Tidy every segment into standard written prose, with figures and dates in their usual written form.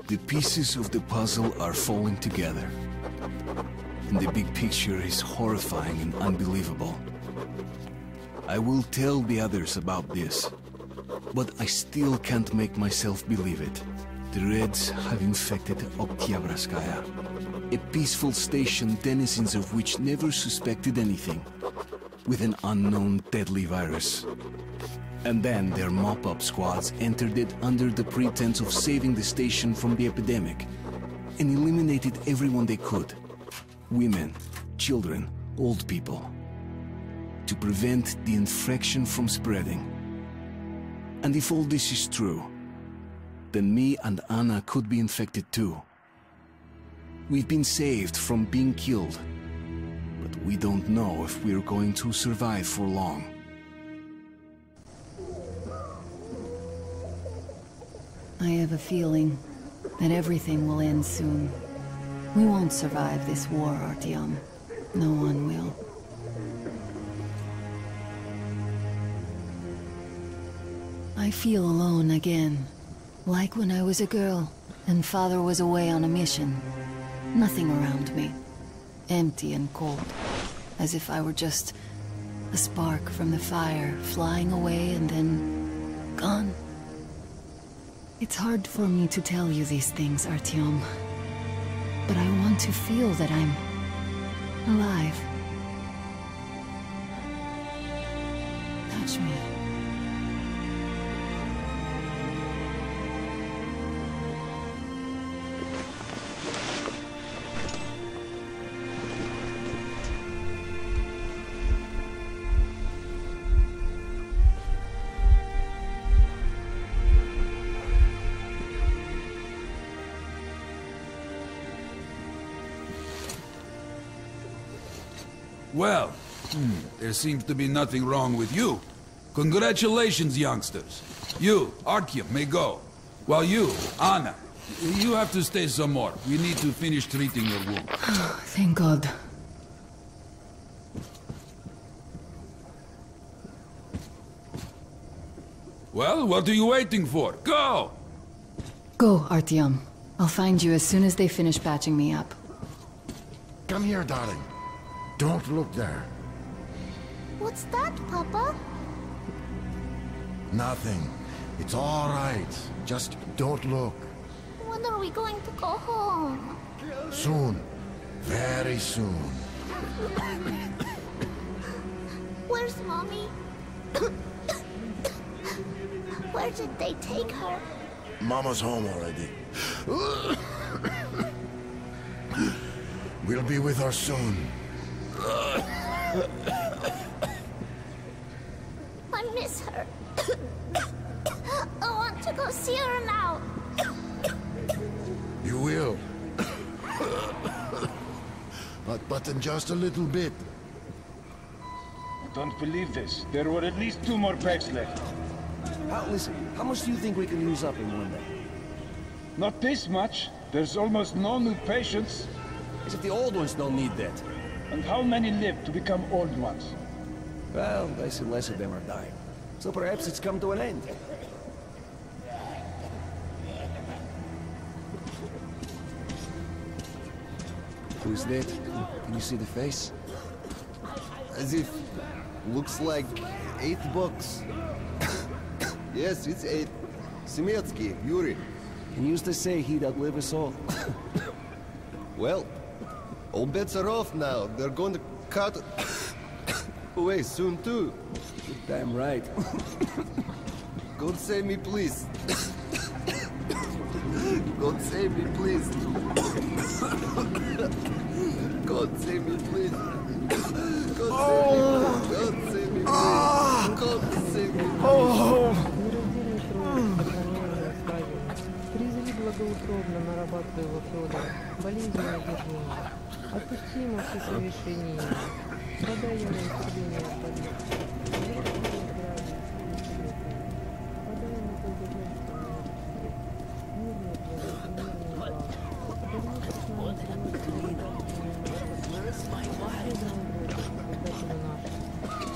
The pieces of the puzzle are falling together. And the big picture is horrifying and unbelievable. I will tell the others about this, but I still can't make myself believe it. The Reds have infected Oktyabrskaya, a peaceful station denizens of which never suspected anything, with an unknown deadly virus. And then their mop-up squads entered it under the pretense of saving the station from the epidemic, and eliminated everyone they could. Women, children, old people. To prevent the infection from spreading. And if all this is true, then me and Anna could be infected too. We've been saved from being killed, but we don't know if we're going to survive for long. I have a feeling that everything will end soon. We won't survive this war, Artyom. No one will. I feel alone again. Like when I was a girl, and Father was away on a mission. Nothing around me. Empty and cold. As if I were just a spark from the fire, flying away and then gone. It's hard for me to tell you these things, Artyom. But I want to feel that I'm alive. Touch me. Well, there seems to be nothing wrong with you. Congratulations, youngsters. You, Artyom, may go. While you, Anna, you have to stay some more. We need to finish treating your wound. Thank God. Well, what are you waiting for? Go! Go, Artyom. I'll find you as soon as they finish patching me up. Come here, darling. Don't look there. What's that, Papa? Nothing. It's all right. Just don't look. When are we going to go home? Soon. Very soon. Where's Mommy? Where did they take her? Mama's home already. We'll be with her soon. I miss her. I want to go see her now. You will. But in just a little bit. I don't believe this. There were at least 2 more packs left. Listen, how much do you think we can use up in one day? Not this much. There's almost no new patients. As if the old ones don't need that. And how many live to become old ones? Well, less and less of them are dying. So perhaps it's come to an end. Who's that? Can you see the face? As if... looks like $8. Yes, it's 8. Semetsky, Yuri. He used to say he'd outlive us all. Well, all bets are off now. They're going to cut away soon too. You're damn right. God save me, please. God save me, please. God save me, please. God save me, please. God save me, please. Призови благоутробно нарабатываемого Федора, болезненно одержимого. Отпусти ему все совершения. Подай ему исцеление от болезни.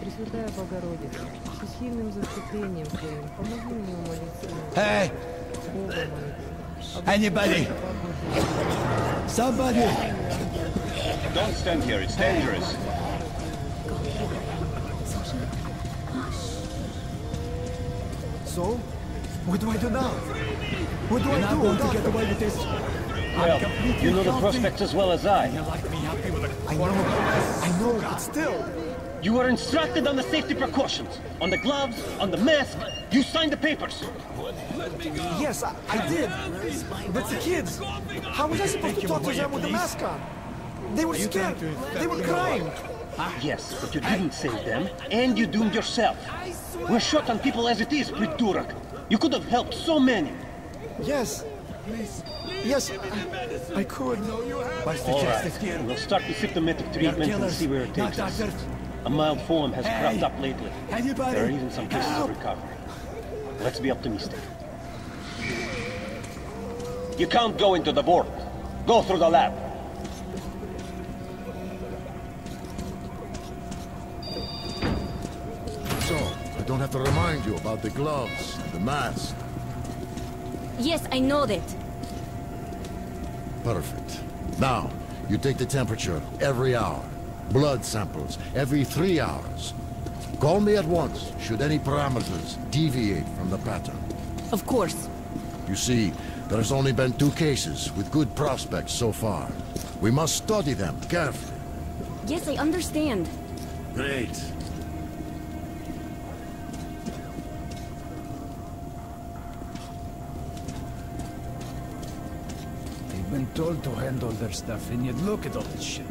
Пресвятая Богородица, всесильным заступлением Твоим, помоги мне умолиться. Hey! Бога молиться. Anybody? Somebody! Don't stand here, it's dangerous. So? What do I do now? What do I do? going to get away with this. Well, you know the prospects as well as I. I know, but still. You were instructed on the safety precautions, on the gloves, on the mask. You signed the papers. Yes, I did. But the kids, how was I supposed to talk to them with the mask on? They were scared. They were crying. Yes, but you didn't save them, and you doomed yourself. We're short on people as it is, Pridurak. You could have helped so many. Yes. Yes, I could. All right, we'll start with symptomatic treatment and see where it takes us. A mild form has cropped up lately. There are even some cases of recovery. Let's be optimistic. You can't go into the vault. Go through the lab. So, I don't have to remind you about the gloves, the mask. Yes, I know that. Perfect. Now, you take the temperature every hour. Blood samples every 3 hours. Call me at once should any parameters deviate from the pattern. Of course. You see, there has only been 2 cases with good prospects so far. We must study them carefully. Yes, I understand. Great. They've been told to handle their stuff, and yet look at all this shit.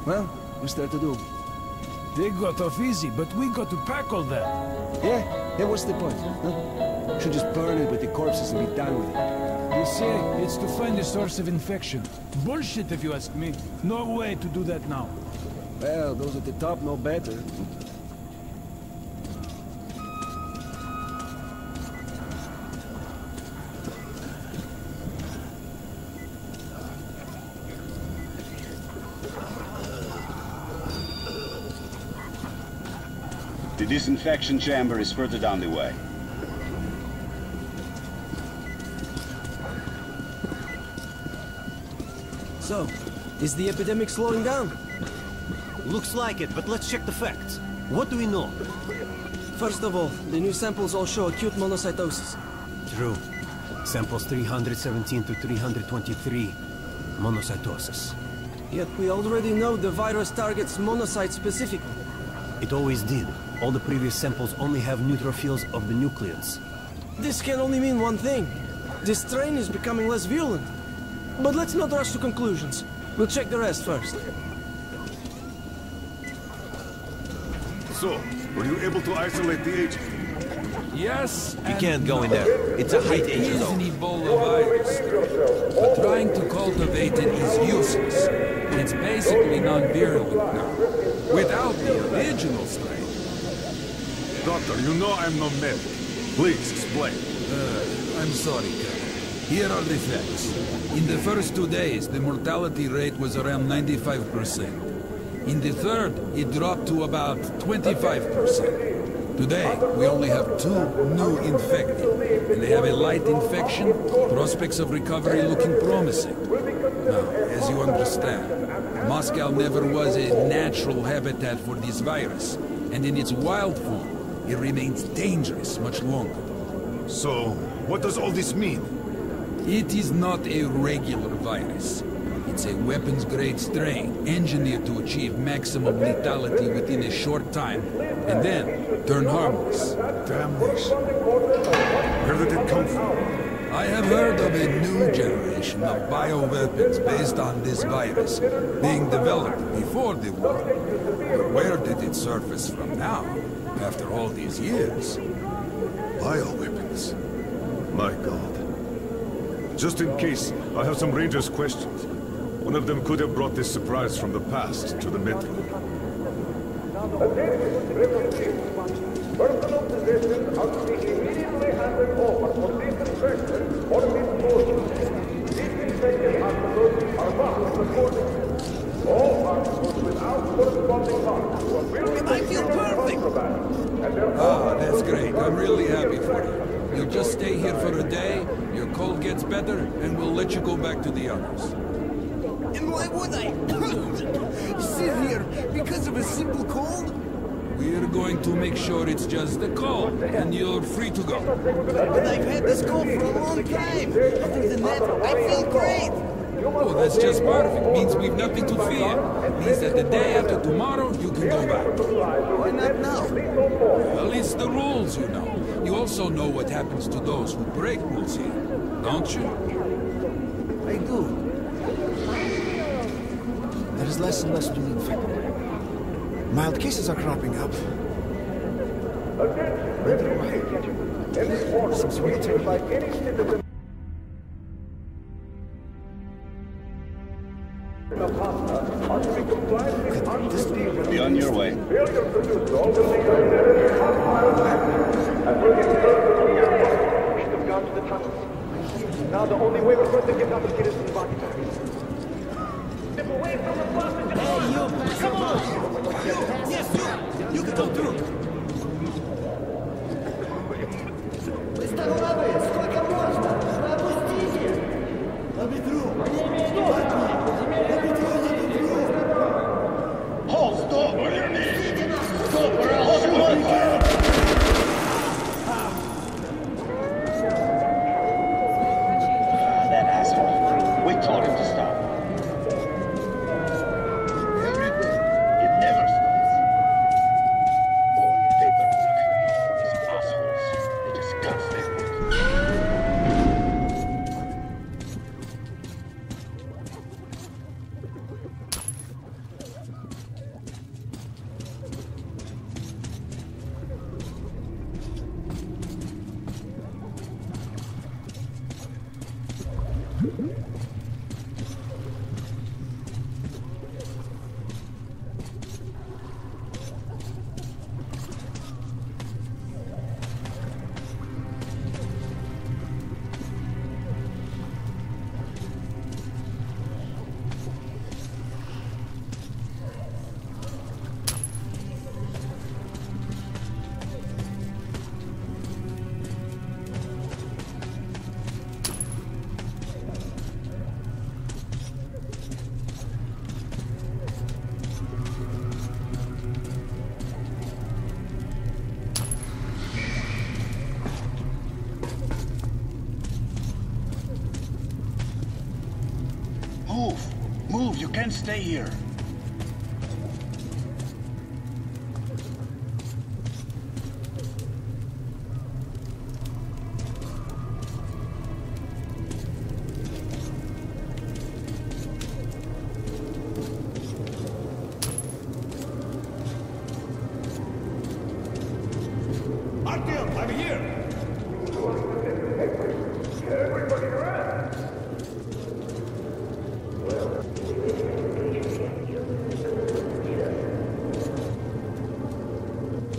Well, what's there to do? They got off easy, but we got to pack all that. Yeah, what's the point? Huh? Should just burn it with the corpses and be done with it. They say it's to find the source of infection. Bullshit if you ask me. No way to do that now. Well, those at the top know better. The disinfection chamber is further down the way. So, is the epidemic slowing down? Looks like it, but let's check the facts. What do we know? First of all, the new samples all show acute monocytosis. True. Samples 317 to 323. Monocytosis. Yet we already know the virus targets monocytes specifically. It always did. All the previous samples only have neutrophils of the nucleus. This can only mean one thing. This strain is becoming less virulent. But let's not rush to conclusions. We'll check the rest first. So, were you able to isolate the agent? Yes. You can't go in there. It's a height agent. It is an Ebola virus, but trying to cultivate it is useless. It's basically non-virulent now, without the original strain. Doctor, you know I'm no medic. Please explain. I'm sorry, Colonel. Here are the facts. In the first 2 days, the mortality rate was around 95%. In the third, it dropped to about 25%. Today, we only have 2 new infected, and they have a light infection, prospects of recovery looking promising. Now, as you understand, Moscow never was a natural habitat for this virus, and in its wild form, it remains dangerous much longer. So, what does all this mean? It is not a regular virus. It's a weapons-grade strain, engineered to achieve maximum lethality within a short time, and then turn harmless. Damn this. Where did it come from? I have heard of a new generation of bioweapons based on this virus, being developed before the war. But where did it surface from now, after all these years? Bioweapons. My God. Just in case, I have some Rangers' questions. One of them could have brought this surprise from the past to the Metro. Personal possession of the immediately handed over for disinfection or disposal. Disinfected articles are marked accordingly. All articles without corresponding marks will I feel perfect! Ah, that's great. I'm really happy for you. You just stay here for a day, your cold gets better, matter, and we'll let you go back to the others. And why would I? Sit here because of a simple cold? We're going to make sure it's just a cold, and you're free to go. But I've had this cold for a long time. Other than that, I feel great. Oh, that's just perfect. Means we've nothing to fear. Means that the day after tomorrow, you can go back. Why not now? Well, it's the rules, you know. You also know what happens to those who break rules here, don't you? I do. There is less and less to be infected. Mild cases are cropping up. Wonder why? Seems military. Be on your way. Now the only way we're going to get out of here is to body. Step away from the bus. Hey, you! Come on! Yes, you! You can come through! Сколько можно? Пропустите! Let me through! Hold, stop! On your knees! Stop or I'll shoot on fire! That asshole. We told him to stop. It never stops. More paperwork. These assholes. They just can't stay put. Move, you can't stay here. Artyom, I'm here! Everybody around!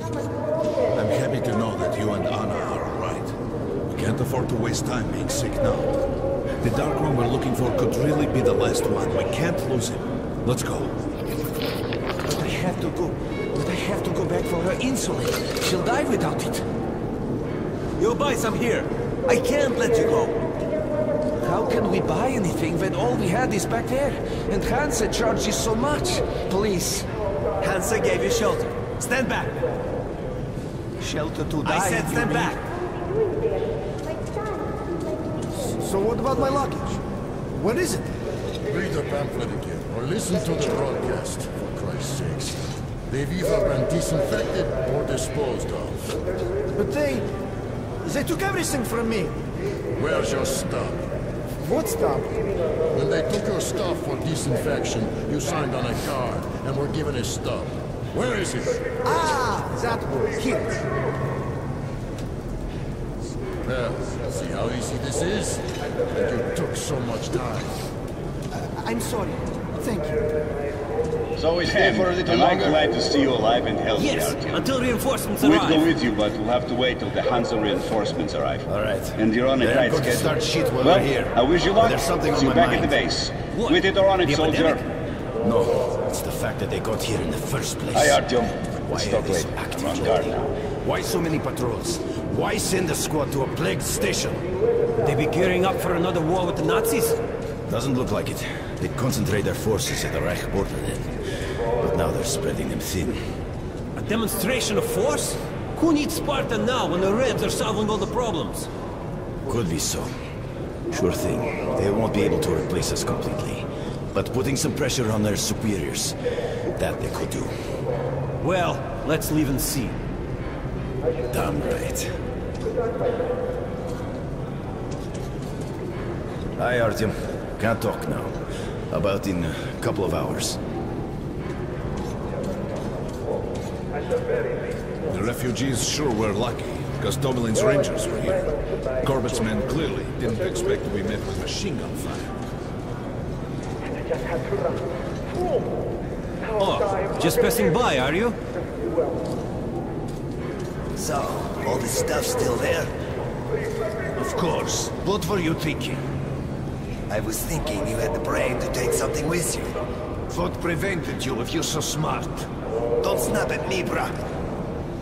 I'm happy to know that you and Anna are all right. We can't afford to waste time being sick now. The dark room we're looking for could really be the last one. We can't lose him. Let's go. But I have to go. But I have to go back for her insulin. She'll die without it. You buy some here. I can't let you go. How can we buy anything when all we had is back there? And Hansa charges so much. Please. Hansa gave you shelter. Stand back. Shelter to die. I said stand back. So what about my luggage? What is it? Read the pamphlet again, or listen to the broadcast, for Christ's sakes. They've either been disinfected or disposed of. But they took everything from me. Where's your stuff? What stuff? When they took your stuff for disinfection, you signed on a card and were given a stub. Where is it? Ah, that one. Here. Well, see how easy this is? And you took so much time. I'm sorry. Thank you. So we stay for a little longer? I'm glad to see you alive and healthy, Yes, Artyom. until reinforcements We'd arrive. go with you, but we'll have to wait till the Hansa reinforcements arrive. All right. And you're on a tight going to schedule. start shit while well, we're here. I wish you luck. There's something See on you my back at the mind. base. What? With it or on it, The soldier. epidemic? No, it's the fact that they got here in the first place. Hi, Artyom. Why Let's are talk they later. acting I'm on guard guilty? now. Why so many patrols? Why send a squad to a plagued station? They be gearing up for another war with the Nazis? Doesn't look like it. They concentrate their forces at the Reich border then. But now they're spreading them thin. A demonstration of force? Who needs Sparta now when the Reds are solving all the problems? Could be so. Sure thing. They won't be able to replace us completely. But putting some pressure on their superiors, that they could do. Well, let's leave and see. Damn right. Hi, Artyom. Can't talk now. About in a couple of hours. The refugees sure were lucky, because Tomelin's rangers were here. Corbett's men clearly didn't expect to be met with machine gun fire. Oh, just passing by, are you? So, all this stuff still there? Of course. What were you thinking? I was thinking you had the brain to take something with you. What prevented you if you're so smart? Don't snap at me, bruh.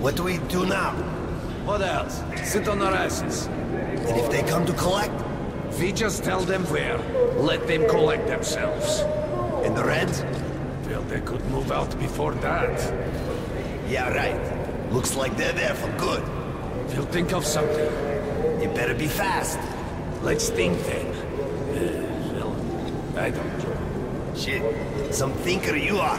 What do we do now? What else? Sit on our asses. And if they come to collect? We just tell them where. Let them collect themselves. And the Reds? Well, they could move out before that. Yeah, right. Looks like they're there for good. We'll think of something. You better be fast. Let's think then. Well, I don't know. Shit, some thinker you are.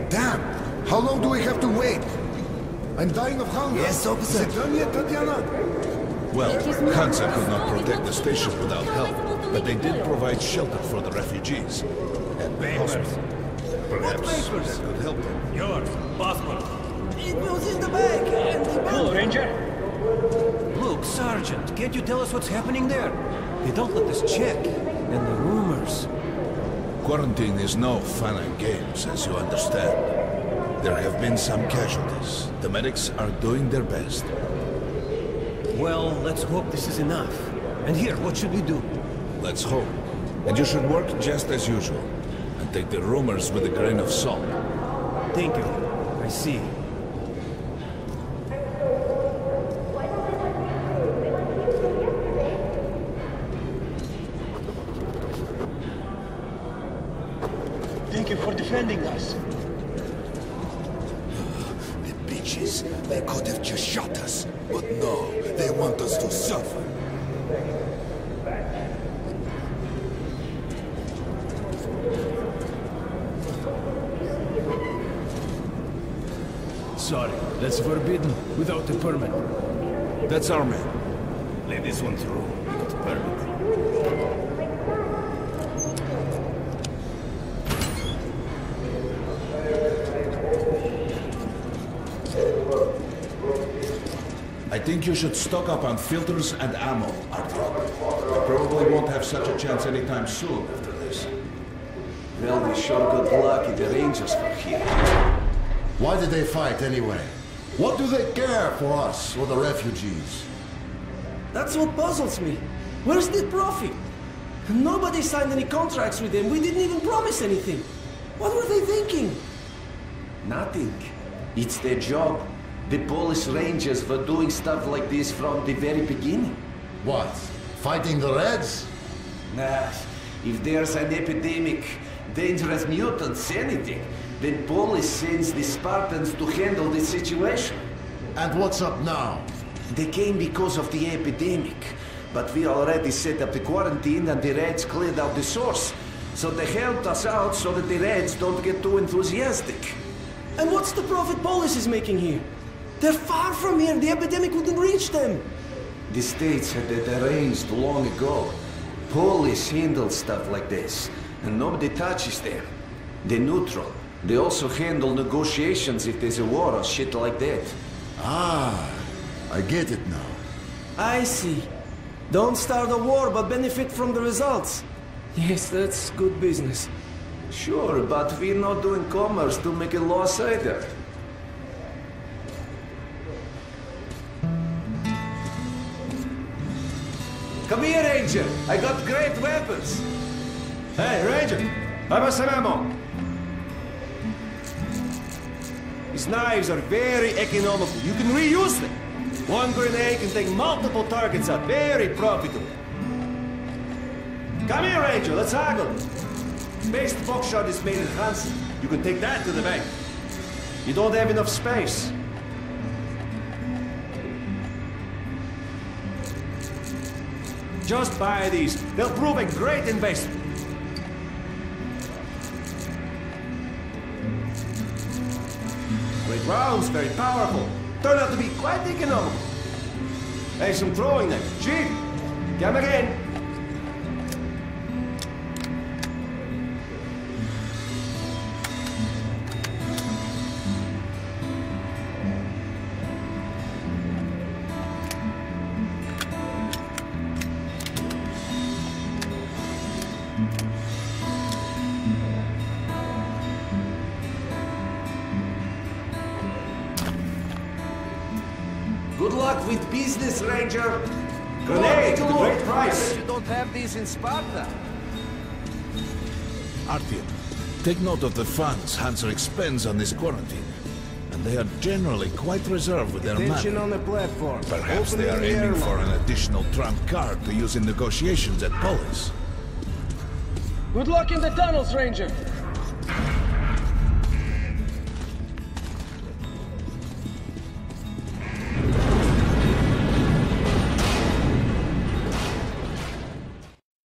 Damn! How long do we have to wait? I'm dying of hunger. Yes, officer. Is it done yet, Tatiana? Well, Hansa could not protect the station without help, but they did provide shelter for the refugees. And papers. Perhaps that could help them. Yours, passport. It was in the bag, and the Hello, Ranger. Look, Sergeant, can't you tell us what's happening there? They don't let us check. And the rumors. Quarantine is no fun and games, as you understand. There have been some casualties. The medics are doing their best. Well, let's hope this is enough. And here, what should we do? Let's hope. And you should work just as usual. And take the rumors with a grain of salt. Thank you. I see. Thank you for defending us. The bitches, they could have just shot us. But no, they want us to suffer. Sorry, that's forbidden without a permit. That's our man. Let this one through. Got a permit. I think you should stock up on filters and ammo, Artyom. You probably won't have such a chance anytime soon after this. Well, we sure got lucky the Rangers were here. Why did they fight anyway? What do they care for us or the refugees? That's what puzzles me. Where's the profit? Nobody signed any contracts with them. We didn't even promise anything. What were they thinking? Nothing. It's their job. The Polish Rangers were doing stuff like this from the very beginning. What? Fighting the Reds? Nah, if there's an epidemic, dangerous mutants, anything, then Polish sends the Spartans to handle the situation. And what's up now? They came because of the epidemic, but we already set up the quarantine and the Reds cleared out the source. So they helped us out so that the Reds don't get too enthusiastic. And what's the profit Polis is making here? They're far from here. The epidemic wouldn't reach them. The States had that arranged long ago. Polish handle stuff like this, and nobody touches them. They're neutral. They also handle negotiations if there's a war or shit like that. Ah, I get it now. I see. Don't start a war, but benefit from the results. Yes, that's good business. Sure, but we're not doing commerce to make a loss either. Come here, Ranger. I got great weapons. Hey, Ranger. How about some ammo? These knives are very economical. You can reuse them. One grenade can take multiple targets out. Very profitable. Come here, Ranger. Let's haggle. Base buckshot is made in Hansen. You can take that to the bank. You don't have enough space. Just buy these. They'll prove a great investment. Great rounds, very powerful. Turn out to be quite economical. Hey, some throwing knives. Cheap. Come again. Good luck with business, Ranger. Grenade, a great price. You don't have these in Sparta. Artyom, take note of the funds Hanser expends on this quarantine. And they are generally quite reserved with their Attention money. on the platform. Perhaps Opening they are the aiming airlock. for an additional trump card to use in negotiations at Polis. Good luck in the tunnels, Ranger.